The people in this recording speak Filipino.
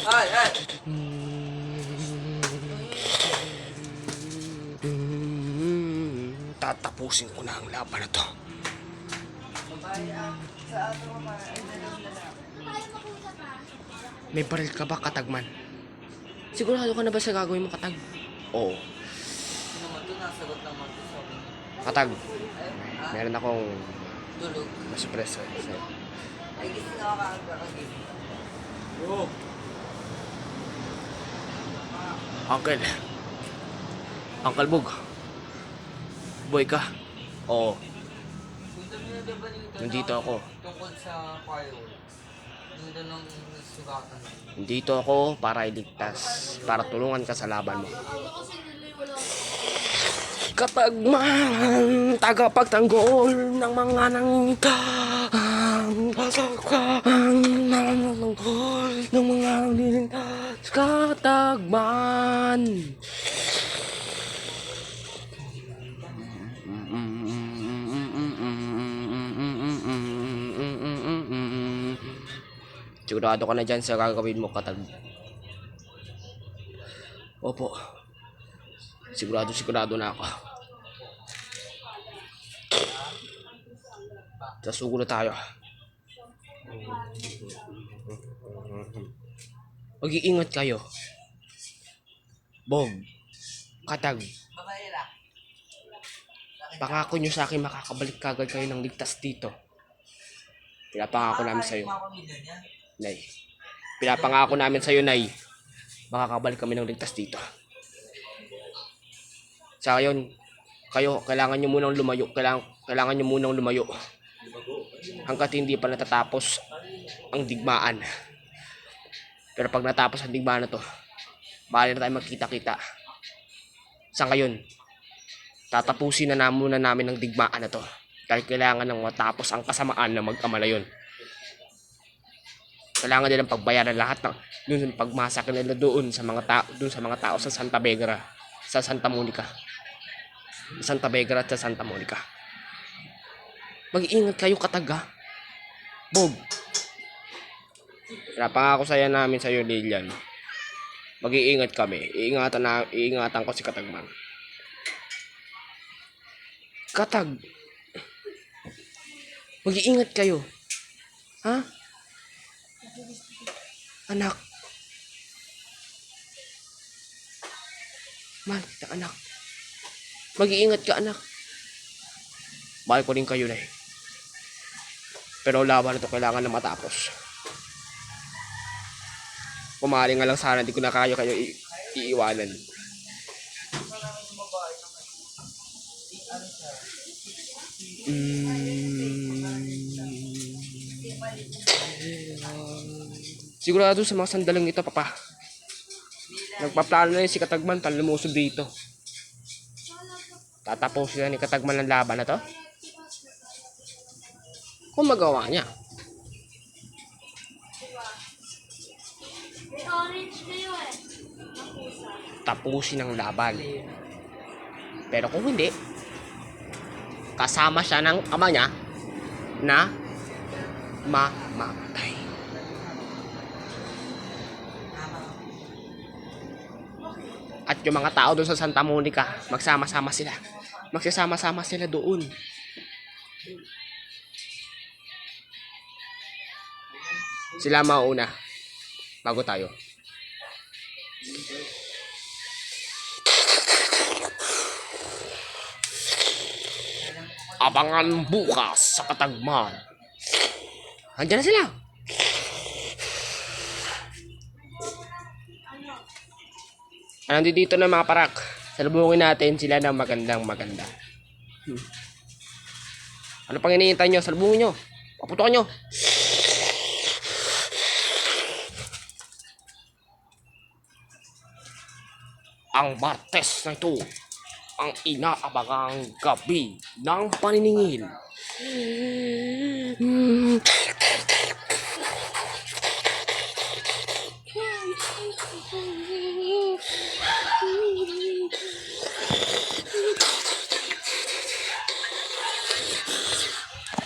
Ay! Tatapusin ko na ang laban na to. May baril ka ba, Katagman? Sigurado ka na ba sa gagawin mo, Katag? Oo. Naman to, nasagot naman to sa akin. Katag, meron akong Tulog. masupreso sa'yo. Ay, gising ako kakagagising. Oh. Uncle. Uncle Bug. Boy ka. Oo. Punta mo na ba balita Nandito ako. tungkol sa fireworks? Nandito nang sugatan. Nandito ako para iligtas. Para tulungan ka sa laban mo. Katagman, tagapagtanggol ng mga ng mga nilintas. Katagman. Sigurado ka na dyan sa gagawin mo, Katag. Opo. Sigurado na ako. Sasugo na tayo. Mag-iingat kayo. Bog. Katag. Babae lang. Pangako nyo sa akin makakabalik kagad kayo ng ligtas dito. Pinapangako namin sa'yo. Mga pamilya niya. Nay. Pinapangako namin sa'yo, Nay. Makakabalik kami ng ligtas dito. Sa ngayon, kayo, kailangan nyo munang lumayo. Kailangan nyo munang lumayo. Hanggat hindi pa natatapos ang digmaan. Pero pag natapos ang digmaan na to, bali na tayo magkita-kita. Sa ngayon, tatapusin na muna namin ang digmaan na to. Dahil kailangan nang matapos ang kasamaan na mag-ama na yun. Kailangan nilang pagbayaran lahat ng dun pagmasakit nila doon sa mga tao sa Santa Begra, sa Santa Monica. Santa Begra at sa Santa Monica. Mag-iingat kayo, Katag, ha? Bog. Pinapangako sa'yo namin sa'yo, Lilian. Mag-iingat kami. Iingatan ko si Katagman. Katag. Mag-iingat kayo. Ha? Anak. Mahal kita, anak. Mag-iingat ka, anak. Mahal ko rin kayo, Nay. Pero laban na ito kailangan na matapos. Pumali nga lang sana, hindi ko na kayo iiwanan. Sigurado sa mga sandaling ito, Papa. Nagpaplano na yun si Katagman para lumusob dito. Tatapusin na ni Katagman ang laban na to. Kung magawa niya. Tapusin ang laban. Pero kung hindi, kasama siya ng ama niya na mamamatay. At yung mga tao doon sa Santa Monica, magsama-sama sila. Magsasama-sama sila doon. Sila mauna bago tayo. Abangan bukas sa Katagman. Andiyan na sila. Nandito na mga parak. Salubungin natin sila ng maganda. Ano pang iniintay nyo? Salubungin nyo. Paputokan nyo. Ang Martes na ito, ang inaabangang gabi ng paniningil.